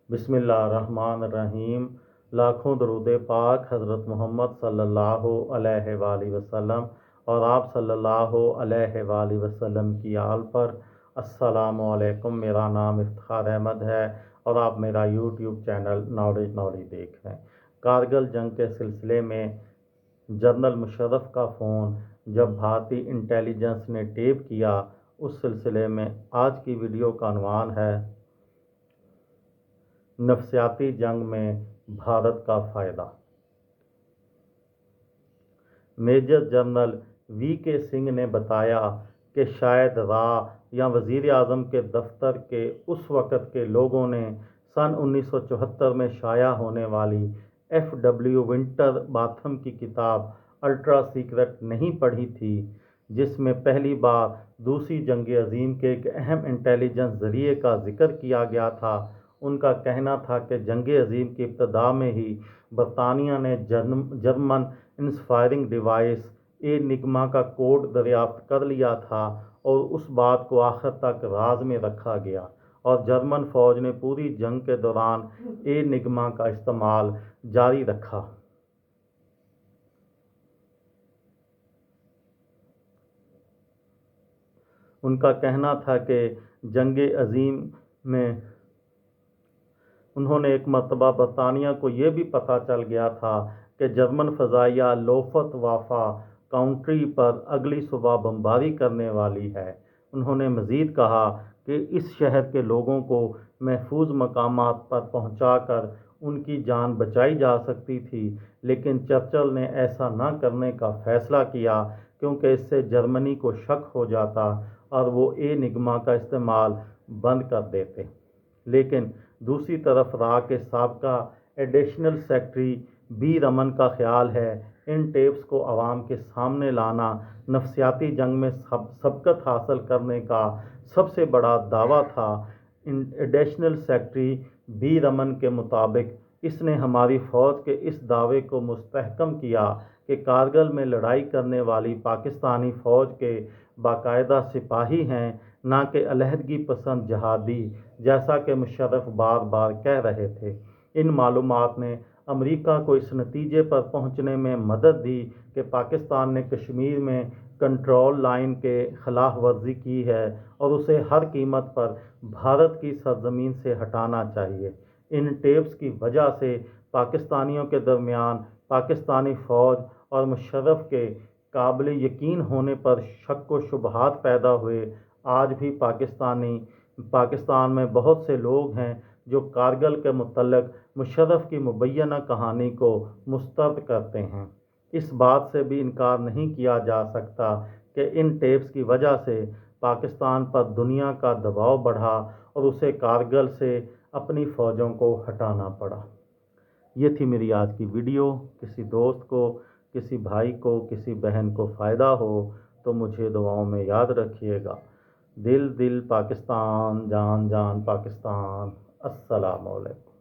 बिस्मिल्लाहिर्रहमानिर्रहीम। लाखों दरूद पाक हज़रत मोहम्मद सल्लल्लाहु अलैहि वसल्लम और आप सल्लल्लाहु अलैहि वसल्लम की आल पर। अस्सलामु अलैकुम। मेरा नाम इफ्तिखार अहमद है और आप मेरा यूट्यूब चैनल नॉलेज देख रहे हैं। कारगिल जंग के सिलसिले में जनरल मुशर्रफ का फ़ोन जब भारतीय इंटेलिजेंस ने टेप किया, उस सिलसिले में आज की वीडियो का उन्वान है नफसियाती जंग में भारत का फ़ायदा। Major general VK. सिंह ने बताया कि शायद राह या वज़ीर आज़म के दफ्तर के उस वक़्त के लोगों ने सन 1974 में शाया होने वाली F.W. विंटर बाथम की किताब अल्ट्रा सीक्रेट नहीं पढ़ी थी, जिसमें पहली बार दूसरी जंग अज़ीम के एक अहम इंटेलिजेंस ज़रिए का जिक्र किया गया था। उनका कहना था कि जंग अज़ीम की इब्तदा में ही बरतानिया ने जर्मन इंस्पायरिंग डिवाइस एनिग्मा का कोड दरियाफ्त कर लिया था और उस बात को आखिर तक राज में रखा गया और जर्मन फ़ौज ने पूरी जंग के दौरान एनिग्मा का इस्तेमाल जारी रखा। उनका कहना था कि जंग अज़ीम में उन्होंने एक मरतबा बरतानिया को यह भी पता चल गया था कि जर्मन फ़ज़ाइया लोफत वाफा काउंट्री पर अगली सुबह बमबारी करने वाली है। उन्होंने मज़ीद कहा कि इस शहर के लोगों को महफूज मकामात पर पहुंचाकर उनकी जान बचाई जा सकती थी, लेकिन चर्चिल ने ऐसा न करने का फ़ैसला किया क्योंकि इससे जर्मनी को शक हो जाता और वो एनिग्मा का इस्तेमाल बंद कर देते। लेकिन दूसरी तरफ राह के साबका एडिशनल सेक्रेटरी बी रमन का ख्याल है इन टेप्स को आवाम के सामने लाना नफसियाती जंग में सबकत हासिल करने का सबसे बड़ा दावा था। एडिशनल सेक्रेटरी बी रमन के मुताबिक इसने हमारी फ़ौज के इस दावे को मुस्तहकम किया कि कारगिल में लड़ाई करने वाली पाकिस्तानी फ़ौज के बाकायदा सिपाही हैं, ना कि अलहदगी पसंद जहादी, जैसा कि मुशर्रफ बार बार कह रहे थे। इन मालूमात ने अमेरिका को इस नतीजे पर पहुंचने में मदद दी कि पाकिस्तान ने कश्मीर में कंट्रोल लाइन के खिलाफ वर्जी की है और उसे हर कीमत पर भारत की सरजमीन से हटाना चाहिए। इन टेप्स की वजह से पाकिस्तानियों के दरमियान पाकिस्तानी फ़ौज और मुशर्रफ के काबिल यकीन होने पर शक व शुबहात पैदा हुए। आज भी पाकिस्तान में बहुत से लोग हैं जो कारगिल के मुतल्लिक़ मुशर्रफ की मुबैना कहानी को मुस्तरद करते हैं। इस बात से भी इनकार नहीं किया जा सकता कि इन टेप्स की वजह से पाकिस्तान पर दुनिया का दबाव बढ़ा और उसे कारगिल से अपनी फ़ौजों को हटाना पड़ा। ये थी मेरी आज की वीडियो। किसी दोस्त को, किसी भाई को, किसी बहन को फ़ायदा हो तो मुझे दुआओं में याद रखिएगा। दिल दिल पाकिस्तान, जान जान पाकिस्तान। अस्सलामु अलैकुम।